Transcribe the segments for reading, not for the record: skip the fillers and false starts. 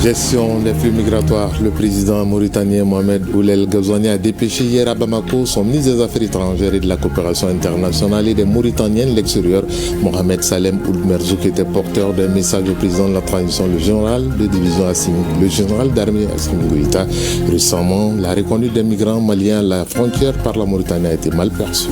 Gestion des flux migratoires. Le président mauritanien Mohamed Ould El Ghazouani a dépêché hier à Bamako son ministre des Affaires étrangères et de la coopération internationale et des Mauritaniens de l'extérieur, Mohamed Salem Ould Merzouk, était porteur d'un message au président de la transition, le général de division le général d'armée Assimi Goïta. Récemment, la reconduite des migrants maliens à la frontière par la Mauritanie a été mal perçue.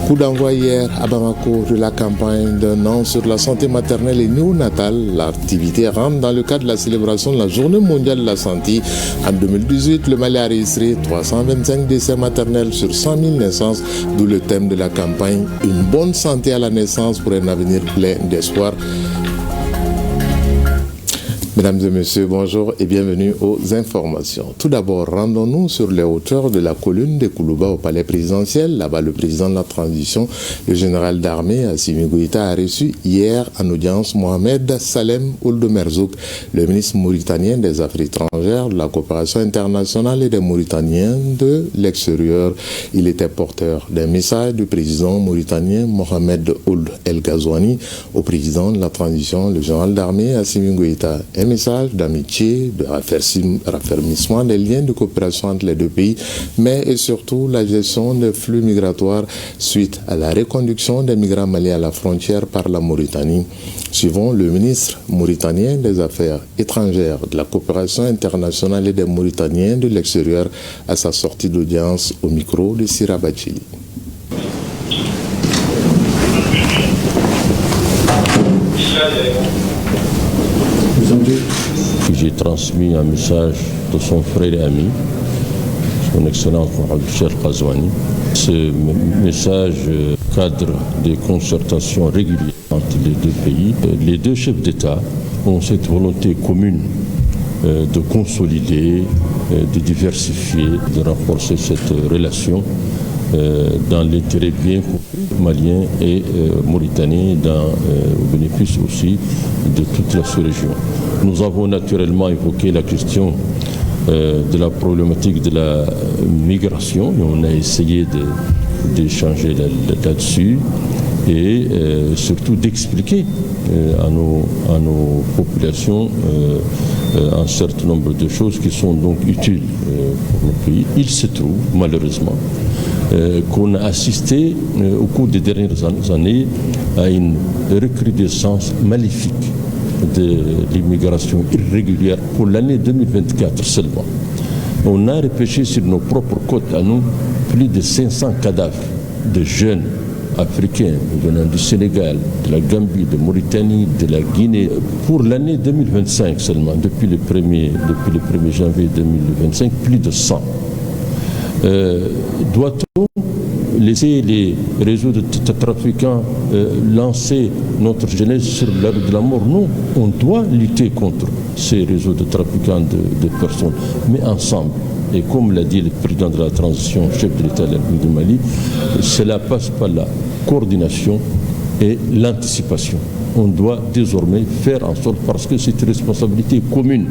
Coup d'envoi hier à Bamako de la campagne d'un an sur la santé maternelle et néonatale. L'activité rentre dans le cadre de la célébration de la Journée mondiale de la santé. En 2018, le Mali a enregistré 325 décès maternels sur 100 000 naissances, d'où le thème de la campagne « Une bonne santé à la naissance pour un avenir plein d'espoir ». Mesdames et messieurs, bonjour et bienvenue aux informations. Tout d'abord, rendons-nous sur les hauteurs de la colline de Koulouba au palais présidentiel. Là-bas, le président de la transition, le général d'armée Assimi Goïta, a reçu hier en audience Mohamed Salem Ould Merzouk, le ministre mauritanien des Affaires étrangères, de la coopération internationale et des Mauritaniens de l'extérieur. Il était porteur d'un message du président mauritanien Mohamed Ould El Ghazouani au président de la transition, le général d'armée Assimi Goïta. Un message d'amitié, de raffermissement des liens de coopération entre les deux pays, mais et surtout la gestion des flux migratoires suite à la reconduction des migrants maliens à la frontière par la Mauritanie. Suivant le ministre mauritanien des Affaires étrangères, de la coopération internationale et des Mauritaniens de l'extérieur à sa sortie d'audience au micro de Sira Bachili. J'ai transmis un message de son frère et ami, son excellence Mohamed Ould El Ghazouani. Ce message cadre des concertations régulières entre les deux pays. Les deux chefs d'État ont cette volonté commune de consolider, de diversifier, de renforcer cette relation dans l'intérêt bien compris malien et mauritanien, au bénéfice aussi de toute la sous-région. Nous avons naturellement évoqué la question de la problématique de la migration et on a essayé d'échanger là-dessus et surtout d'expliquer à nos populations un certain nombre de choses qui sont donc utiles pour le pays. Il se trouve malheureusement qu'on a assisté au cours des dernières années à une recrudescence maléfique de l'immigration irrégulière pour l'année 2024 seulement. On a repêché sur nos propres côtes à nous plus de 500 cadavres de jeunes africains venant du Sénégal, de la Gambie, de Mauritanie, de la Guinée. Pour l'année 2025 seulement, depuis le 1er janvier 2025, plus de 100. Doit-on laisser les réseaux de trafiquants lancer notre jeunesse sur la route de la mort? Non, on doit lutter contre ces réseaux de trafiquants de personnes, mais ensemble. Et comme l'a dit le président de la transition, chef de l'État du Mali, cela passe par la coordination et l'anticipation. On doit désormais faire en sorte, parce que c'est une responsabilité commune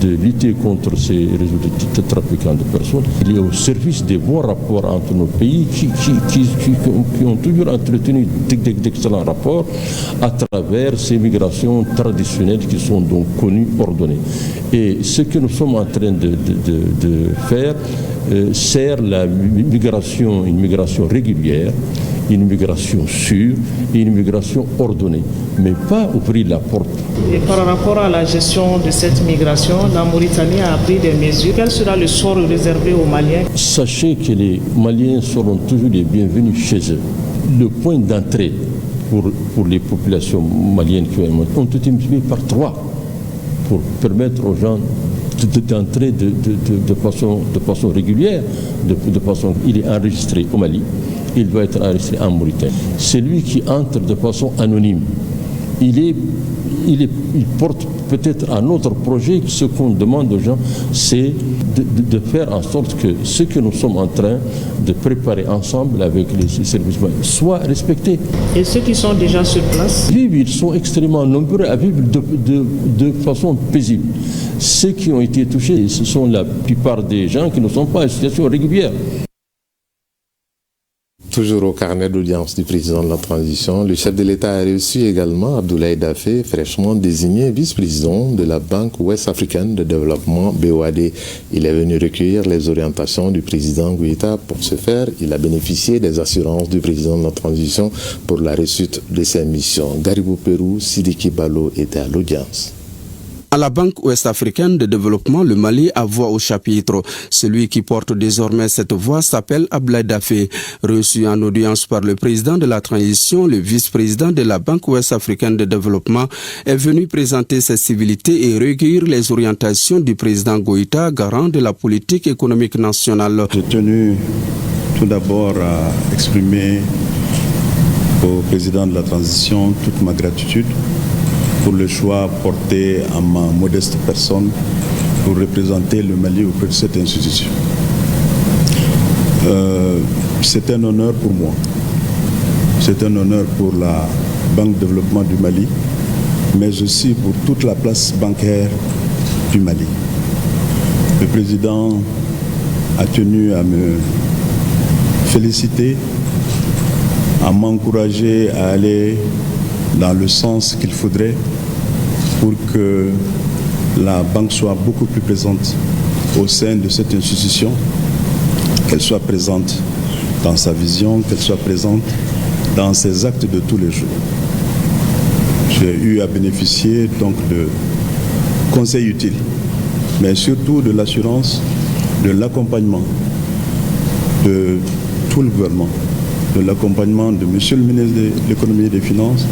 de lutter contre ces réseaux de trafiquants de personnes. Il est au service des bons rapports entre nos pays qui ont toujours entretenu d'excellents rapports à travers ces migrations traditionnelles qui sont donc connues, ordonnées. Et ce que nous sommes en train de faire sert la migration, une migration régulière, une migration sûre et une migration ordonnée, mais pas ouvrir la porte. Et par rapport à la gestion de cette migration, la Mauritanie a pris des mesures. Quel sera le sort réservé aux Maliens? Sachez que les Maliens seront toujours les bienvenus chez eux. Le point d'entrée pour les populations maliennes qui ont été multipliés par 3 pour permettre aux gens d'entrer de façon régulière, il est enregistré au Mali. Il doit être enregistré en Mauritanie. C'est lui qui entre de façon anonyme. Il porte peut-être un autre projet. Ce qu'on demande aux gens, c'est de faire en sorte que ce que nous sommes en train de préparer ensemble avec les services soit respecté. Et ceux qui sont déjà sur place? Ils sont extrêmement nombreux à vivre de façon paisible. Ceux qui ont été touchés, ce sont la plupart des gens qui ne sont pas en situation régulière. Toujours au carnet d'audience du président de la transition, le chef de l'État a reçu également Abdoulaye Daffé, fraîchement désigné vice-président de la Banque ouest-africaine de développement BOAD. Il est venu recueillir les orientations du président Goïta. Pour ce faire, il a bénéficié des assurances du président de la transition pour la réussite de ses missions. Garibou Pérou, Sidiki Balo était à l'audience. À la Banque ouest-africaine de développement, le Mali a voix au chapitre. Celui qui porte désormais cette voix s'appelle Abdoulaye Daffé. Reçu en audience par le président de la transition, le vice-président de la Banque ouest-africaine de développement est venu présenter ses civilités et recueillir les orientations du président Goïta, garant de la politique économique nationale. J'ai tenu tout d'abord à exprimer au président de la transition toute ma gratitude pour le choix porté à ma modeste personne pour représenter le Mali auprès de cette institution. C'est un honneur pour moi. C'est un honneur pour la Banque de développement du Mali, mais aussi pour toute la place bancaire du Mali. Le président a tenu à me féliciter, à m'encourager à aller dans le sens qu'il faudrait pour que la banque soit beaucoup plus présente au sein de cette institution, qu'elle soit présente dans sa vision, qu'elle soit présente dans ses actes de tous les jours. J'ai eu à bénéficier donc de conseils utiles, mais surtout de l'assurance, de l'accompagnement de tout le gouvernement, de l'accompagnement de Monsieur le ministre de l'économie et des finances,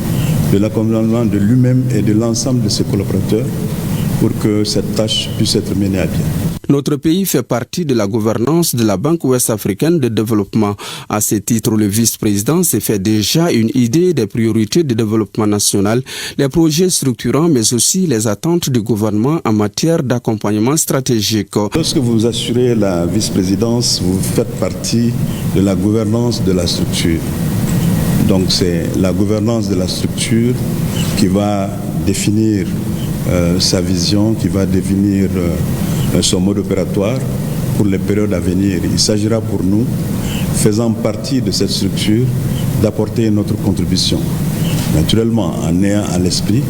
de l'accompagnement de lui-même et de l'ensemble de ses collaborateurs pour que cette tâche puisse être menée à bien. Notre pays fait partie de la gouvernance de la Banque ouest-africaine de développement. À ce titre, le vice-président s'est fait déjà une idée des priorités de développement national, les projets structurants, mais aussi les attentes du gouvernement en matière d'accompagnement stratégique. Lorsque vous assurez la vice-présidence, vous faites partie de la gouvernance de la structure. Donc c'est la gouvernance de la structure qui va définir sa vision, qui va définir son mode opératoire pour les périodes à venir. Il s'agira pour nous, faisant partie de cette structure, d'apporter notre contribution. Naturellement, en ayant à l'esprit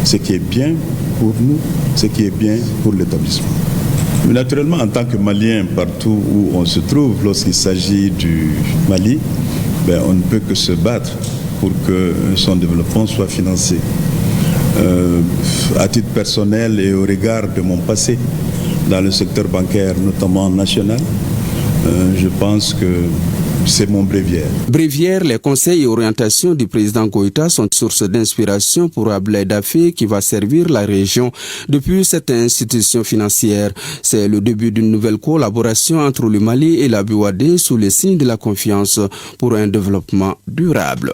ce qui est bien pour nous, ce qui est bien pour l'établissement. Mais naturellement, en tant que Malien, partout où on se trouve, lorsqu'il s'agit du Mali, on ne peut que se battre pour que son développement soit financé. À titre personnel et au regard de mon passé dans le secteur bancaire, notamment national, je pense que c'est mon bréviaire. Bréviaire, les conseils et orientations du président Goïta sont source d'inspiration pour Abdoulaye Daffé qui va servir la région depuis cette institution financière. C'est le début d'une nouvelle collaboration entre le Mali et la BOAD sous le signe de la confiance pour un développement durable.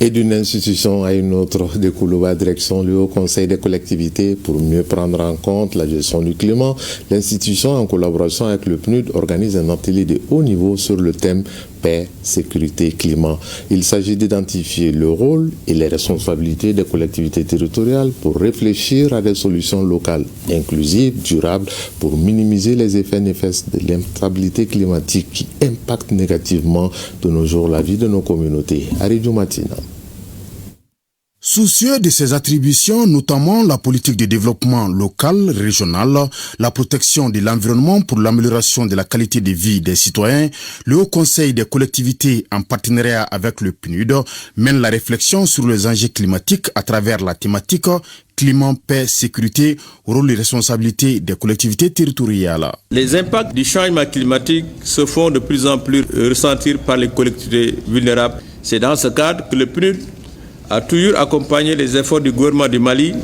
Et d'une institution à une autre, de Koulouba, direction le Haut Conseil des collectivités pour mieux prendre en compte la gestion du climat. L'institution, en collaboration avec le PNUD, organise un atelier de haut niveau sur le thème paix, sécurité, climat. Il s'agit d'identifier le rôle et les responsabilités des collectivités territoriales pour réfléchir à des solutions locales inclusives, durables, pour minimiser les effets néfastes de l'instabilité climatique qui impacte négativement de nos jours la vie de nos communautés. Aridou Matina. Soucieux de ses attributions, notamment la politique de développement local, régional, la protection de l'environnement pour l'amélioration de la qualité de vie des citoyens, le Haut Conseil des collectivités, en partenariat avec le PNUD, mène la réflexion sur les enjeux climatiques à travers la thématique climat, paix, sécurité, rôle et responsabilité des collectivités territoriales. Les impacts du changement climatique se font de plus en plus ressentir par les collectivités vulnérables. C'est dans ce cadre que le PNUD a toujours accompagné les efforts du gouvernement du Mali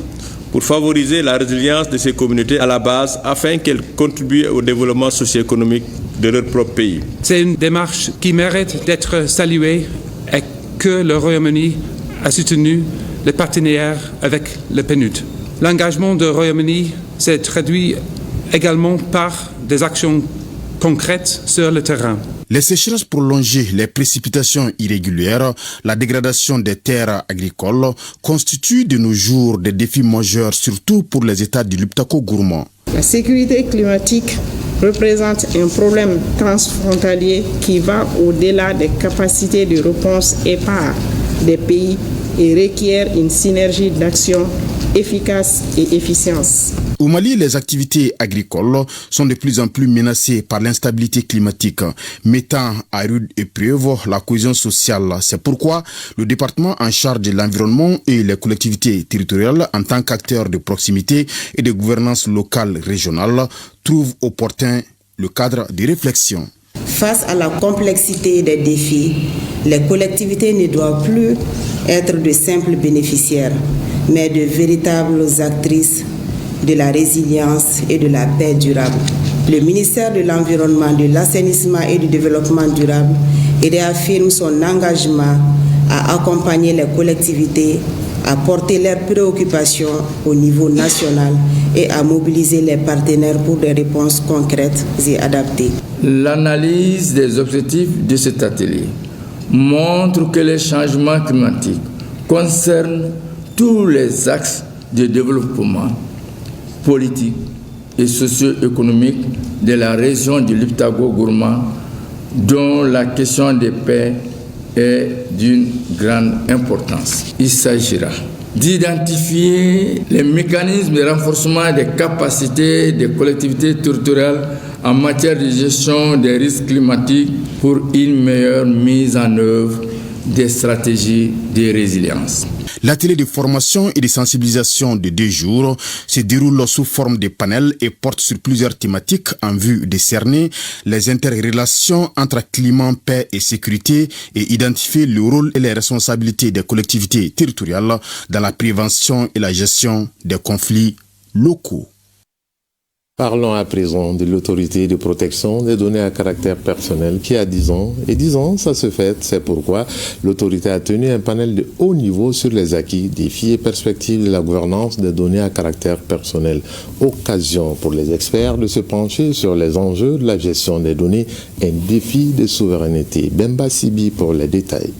pour favoriser la résilience de ces communautés à la base afin qu'elles contribuent au développement socio-économique de leur propre pays. C'est une démarche qui mérite d'être saluée et que le Royaume-Uni a soutenu le partenariat avec le PNUD. L'engagement du Royaume-Uni s'est traduit également par des actions concrètes sur le terrain. Les sécheresses prolongées, les précipitations irrégulières, la dégradation des terres agricoles constituent de nos jours des défis majeurs, surtout pour les États du Liptako gourmand. La sécurité climatique représente un problème transfrontalier qui va au-delà des capacités de réponse épars des pays et requiert une synergie d'action efficace et efficience. Au Mali, les activités agricoles sont de plus en plus menacées par l'instabilité climatique, mettant à rude épreuve la cohésion sociale. C'est pourquoi le département en charge de l'environnement et les collectivités territoriales, en tant qu'acteurs de proximité et de gouvernance locale régionale, trouvent opportun le cadre de réflexion. Face à la complexité des défis, les collectivités ne doivent plus être de simples bénéficiaires, mais de véritables actrices de la résilience et de la paix durable. Le ministère de l'Environnement, de l'Assainissement et du Développement durable réaffirme son engagement à accompagner les collectivités, à porter leurs préoccupations au niveau national et à mobiliser les partenaires pour des réponses concrètes et adaptées. L'analyse des objectifs de cet atelier montre que les changements climatiques concernent tous les axes de développement politique et socio-économique de la région du Liptako-Gourma, dont la question des paix est d'une grande importance. Il s'agira d'identifier les mécanismes de renforcement des capacités des collectivités territoriales en matière de gestion des risques climatiques pour une meilleure mise en œuvre des stratégies de résilience. L'atelier de formation et de sensibilisation de 2 jours se déroule sous forme de panels et porte sur plusieurs thématiques en vue de cerner les interrelations entre climat, paix et sécurité et identifier le rôle et les responsabilités des collectivités territoriales dans la prévention et la gestion des conflits locaux. Parlons à présent de l'autorité de protection des données à caractère personnel qui a 10 ans. Et 10 ans, ça se fête. C'est pourquoi l'autorité a tenu un panel de haut niveau sur les acquis, défis et perspectives de la gouvernance des données à caractère personnel. Occasion pour les experts de se pencher sur les enjeux de la gestion des données, un défi de souveraineté. Bemba Sibi pour les détails.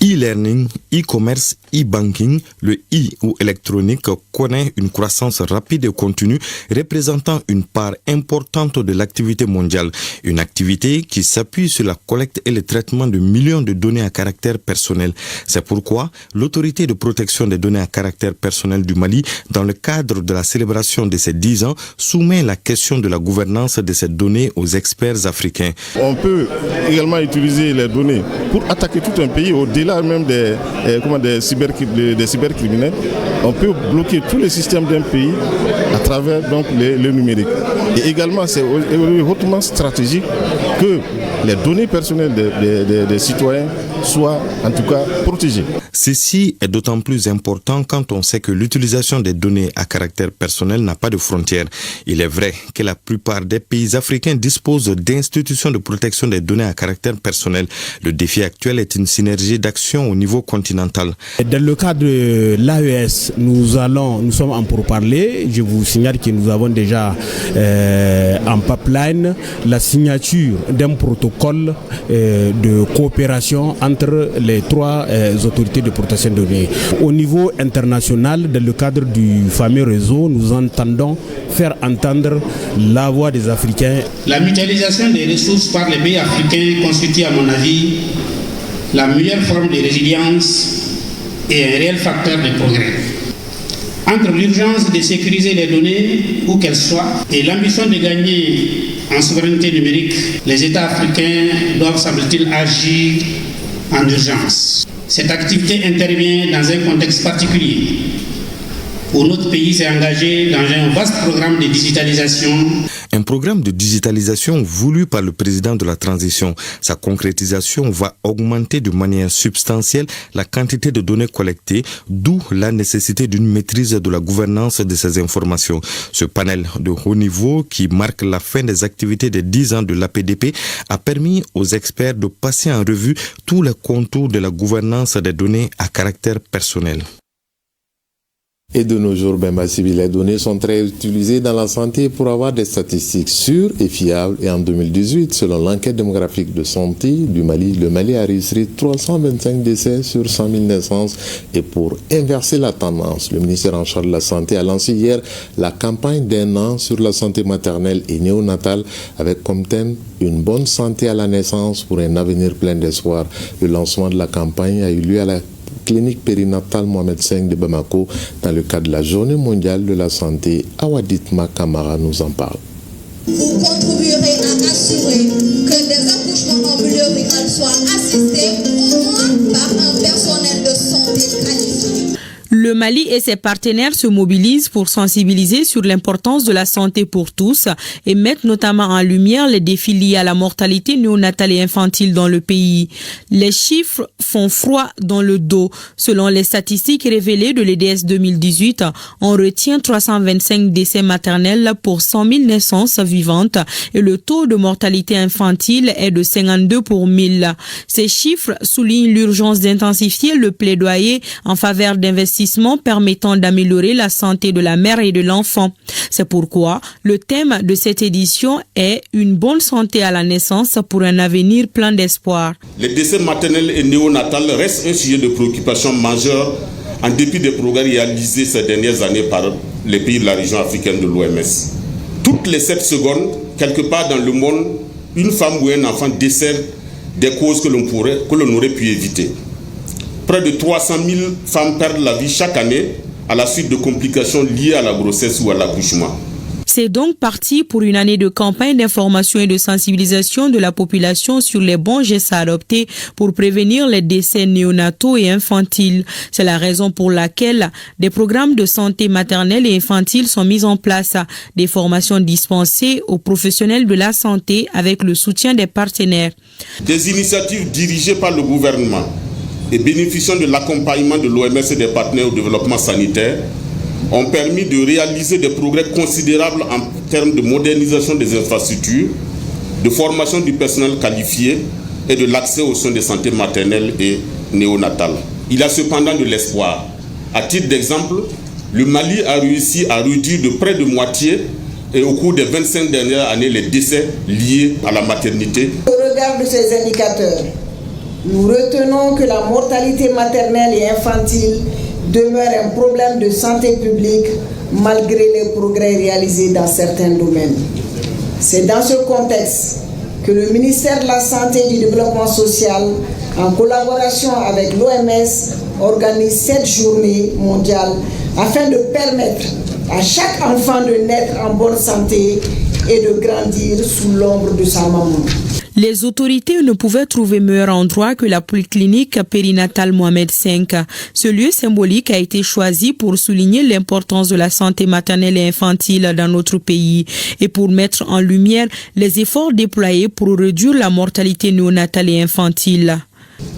E-learning, e-commerce, e-banking, le e ou électronique connaît une croissance rapide et continue représentant une part importante de l'activité mondiale. Une activité qui s'appuie sur la collecte et le traitement de millions de données à caractère personnel. C'est pourquoi l'autorité de protection des données à caractère personnel du Mali, dans le cadre de la célébration de ses 10 ans, soumet la question de la gouvernance de ces données aux experts africains. On peut également utiliser les données pour attaquer tout un pays au-delà même des cybercriminels. On peut bloquer tous les systèmes d'un pays à travers donc le numérique. Et également, c'est hautement stratégique que les données personnelles des citoyens soient en tout cas protégées. Ceci est d'autant plus important quand on sait que l'utilisation des données à caractère personnel n'a pas de frontières. Il est vrai que la plupart des pays africains disposent d'institutions de protection des données à caractère personnel. Le défi actuel est une synergie d'action au niveau continental. Dans le cadre de l'AES, nous sommes en pourparlers. Je vous signale que nous avons déjà en pipeline la signature d'un protocole de coopération entre les 3 autorités de protection de données. Au niveau international, dans le cadre du fameux réseau, nous entendons faire entendre la voix des Africains. La mutualisation des ressources par les pays africains constitue, à mon avis, la meilleure forme de résilience et un réel facteur de progrès. Entre l'urgence de sécuriser les données, où qu'elles soient, et l'ambition de gagner en souveraineté numérique, les États africains doivent, semble-t-il, agir en urgence. Cette activité intervient dans un contexte particulier où notre pays s'est engagé dans un vaste programme de digitalisation. Un programme de digitalisation voulu par le président de la transition. Sa concrétisation va augmenter de manière substantielle la quantité de données collectées, d'où la nécessité d'une maîtrise de la gouvernance de ces informations. Ce panel de haut niveau qui marque la fin des activités des 10 ans de l'APDP a permis aux experts de passer en revue tous les contours de la gouvernance des données à caractère personnel. Et de nos jours, les données sont très utilisées dans la santé pour avoir des statistiques sûres et fiables. Et en 2018, selon l'enquête démographique de santé du Mali, le Mali a enregistré 325 décès sur 100 000 naissances. Et pour inverser la tendance, le ministère en charge de la Santé a lancé hier la campagne d'1 an sur la santé maternelle et néonatale avec comme thème une bonne santé à la naissance pour un avenir plein d'espoir. Le lancement de la campagne a eu lieu à la clinique périnatale Mohamed V de Bamako dans le cadre de la Journée mondiale de la santé. Awaditma Kamara nous en parle. Vous contribuerez à assurer que les accouchements en milieu rural soient assistés au moins par un personnel de santé qualifié. Le Mali et ses partenaires se mobilisent pour sensibiliser sur l'importance de la santé pour tous et mettent notamment en lumière les défis liés à la mortalité néonatale et infantile dans le pays. Les chiffres font froid dans le dos. Selon les statistiques révélées de l'EDS 2018, on retient 325 décès maternels pour 100 000 naissances vivantes et le taux de mortalité infantile est de 52 pour 1000. Ces chiffres soulignent l'urgence d'intensifier le plaidoyer en faveur d'investissements permettant d'améliorer la santé de la mère et de l'enfant. C'est pourquoi le thème de cette édition est une bonne santé à la naissance pour un avenir plein d'espoir. Les décès maternels et néonatales restent un sujet de préoccupation majeure en dépit des progrès réalisés ces dernières années par les pays de la région africaine de l'OMS. Toutes les 7 secondes, quelque part dans le monde, une femme ou un enfant décède des causes que l'on aurait pu éviter. Près de 300 000 femmes perdent la vie chaque année à la suite de complications liées à la grossesse ou à l'accouchement. C'est donc parti pour une année de campagne d'information et de sensibilisation de la population sur les bons gestes à adopter pour prévenir les décès néonataux et infantiles. C'est la raison pour laquelle des programmes de santé maternelle et infantile sont mis en place, des formations dispensées aux professionnels de la santé avec le soutien des partenaires. Des initiatives dirigées par le gouvernement et bénéficiant de l'accompagnement de l'OMS et des partenaires au développement sanitaire ont permis de réaliser des progrès considérables en termes de modernisation des infrastructures, de formation du personnel qualifié et de l'accès aux soins de santé maternelle et néonatale. Il y a cependant de l'espoir. À titre d'exemple, le Mali a réussi à réduire de près de moitié et au cours des 25 dernières années les décès liés à la maternité. Au regard de ces indicateurs, nous retenons que la mortalité maternelle et infantile demeure un problème de santé publique malgré les progrès réalisés dans certains domaines. C'est dans ce contexte que le ministère de la Santé et du Développement social, en collaboration avec l'OMS, organise cette journée mondiale afin de permettre à chaque enfant de naître en bonne santé et de grandir sous l'ombre de sa maman. Les autorités ne pouvaient trouver meilleur endroit que la polyclinique périnatale Mohamed V. Ce lieu symbolique a été choisi pour souligner l'importance de la santé maternelle et infantile dans notre pays et pour mettre en lumière les efforts déployés pour réduire la mortalité néonatale et infantile.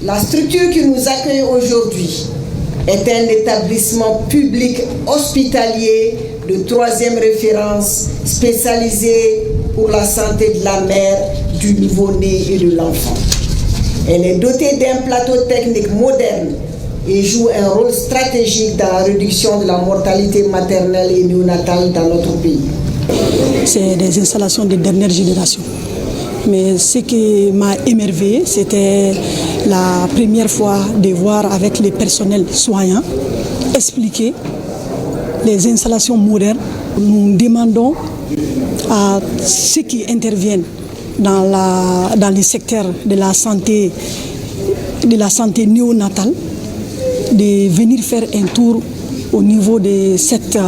La structure qui nous accueille aujourd'hui est un établissement public hospitalier de 3e référence spécialisé pour la santé de la mère, du nouveau-né et de l'enfant. Elle est dotée d'un plateau technique moderne et joue un rôle stratégique dans la réduction de la mortalité maternelle et néonatale dans notre pays. C'est des installations de dernière génération. Mais ce qui m'a émerveillé, c'était la première fois de voir avec les personnels soignants expliquer les installations modernes. Nous demandons à ceux qui interviennent dans le secteur de la santé néonatale de venir faire un tour au niveau de cette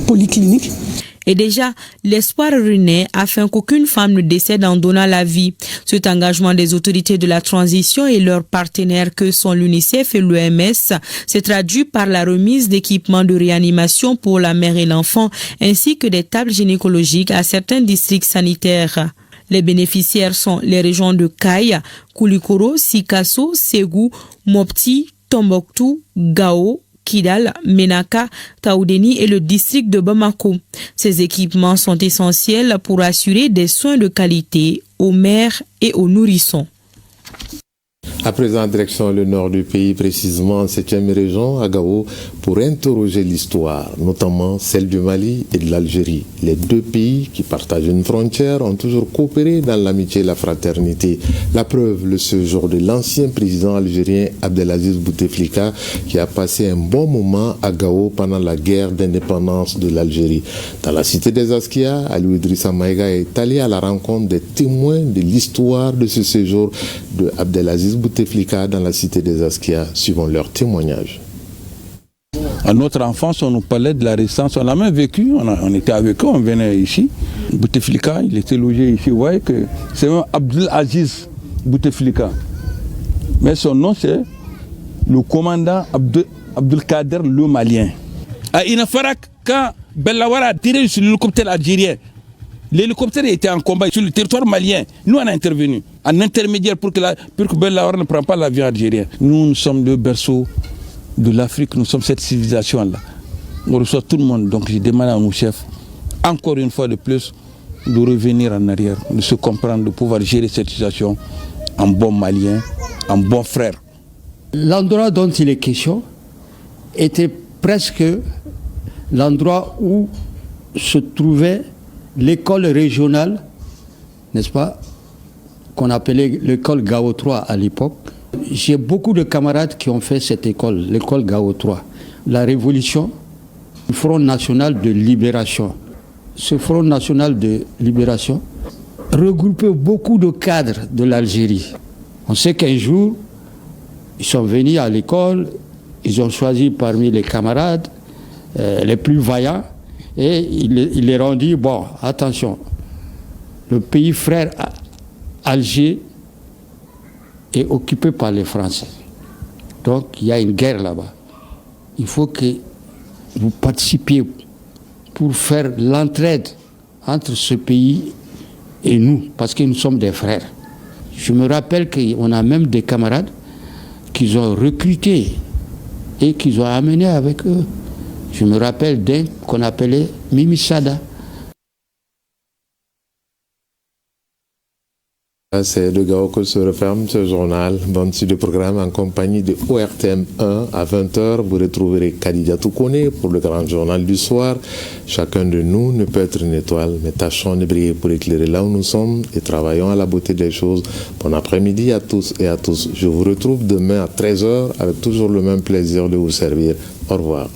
polyclinique. Et déjà, l'espoir renaît afin qu'aucune femme ne décède en donnant la vie. Cet engagement des autorités de la transition et leurs partenaires que sont l'UNICEF et l'OMS s'est traduit par la remise d'équipements de réanimation pour la mère et l'enfant ainsi que des tables gynécologiques à certains districts sanitaires. Les bénéficiaires sont les régions de Kayes, Koulikoro, Sikasso, Ségou, Mopti, Tombouctou, Gao, Kidal, Menaka, Taoudeni et le district de Bamako. Ces équipements sont essentiels pour assurer des soins de qualité aux mères et aux nourrissons. À présent, direction le nord du pays, précisément en 7e région, à Gao, pour interroger l'histoire, notamment celle du Mali et de l'Algérie. Les deux pays qui partagent une frontière ont toujours coopéré dans l'amitié et la fraternité. La preuve, le séjour de l'ancien président algérien Abdelaziz Bouteflika, qui a passé un bon moment à Gao pendant la guerre d'indépendance de l'Algérie. Dans la cité des Askia, Aliou Idrissa Maïga est allé à la rencontre des témoins de l'histoire de ce séjour de Abdelaziz Bouteflika dans la cité des Askia, suivant leurs témoignages. À notre enfance, on nous parlait de la résistance. On a même vécu, on était avec eux, on venait ici. Bouteflika, il était logé ici. Vous voyez que c'est même Abdelaziz Bouteflika. Mais son nom, c'est le commandant Abdelkader le Malien. À Inafarak, quand Bellawara a tiré sur l'hélicoptère algérien, l'hélicoptère était en combat sur le territoire malien. Nous, on a intervenu en intermédiaire pour que Bellawara ne prenne pas l'avion algérien. Nous sommes le berceau de l'Afrique, nous sommes cette civilisation-là. On reçoit tout le monde. Donc, je demande à nos chefs, encore une fois de plus, de revenir en arrière, de se comprendre, de pouvoir gérer cette situation en bon malien, en bon frère. L'endroit dont il est question était presque l'endroit où se trouvait l'école régionale, n'est-ce pas, qu'on appelait l'école Gao 3 à l'époque. J'ai beaucoup de camarades qui ont fait cette école, l'école Gao 3. La Révolution, le Front National de Libération. Ce Front National de Libération regroupait beaucoup de cadres de l'Algérie. On sait qu'un jour, ils sont venus à l'école, ils ont choisi parmi les camarades les plus vaillants, et il leur ont dit, bon, attention, le pays frère Alger est occupé par les Français. Donc, il y a une guerre là-bas. Il faut que vous participiez pour faire l'entraide entre ce pays et nous, parce que nous sommes des frères. Je me rappelle qu'on a même des camarades qu'ils ont recrutés et qu'ils ont amenés avec eux. Je me rappelle d'un qu'on appelait Mimi Sada. C'est de Gao que se referme ce journal. Bonne suite de programme en compagnie de ORTM 1 à 20h. Vous retrouverez Khadija Toukone pour le grand journal du soir. Chacun de nous ne peut être une étoile, mais tâchons de briller pour éclairer là où nous sommes et travaillons à la beauté des choses. Bon après-midi à tous et à tous. Je vous retrouve demain à 13h avec toujours le même plaisir de vous servir. Au revoir.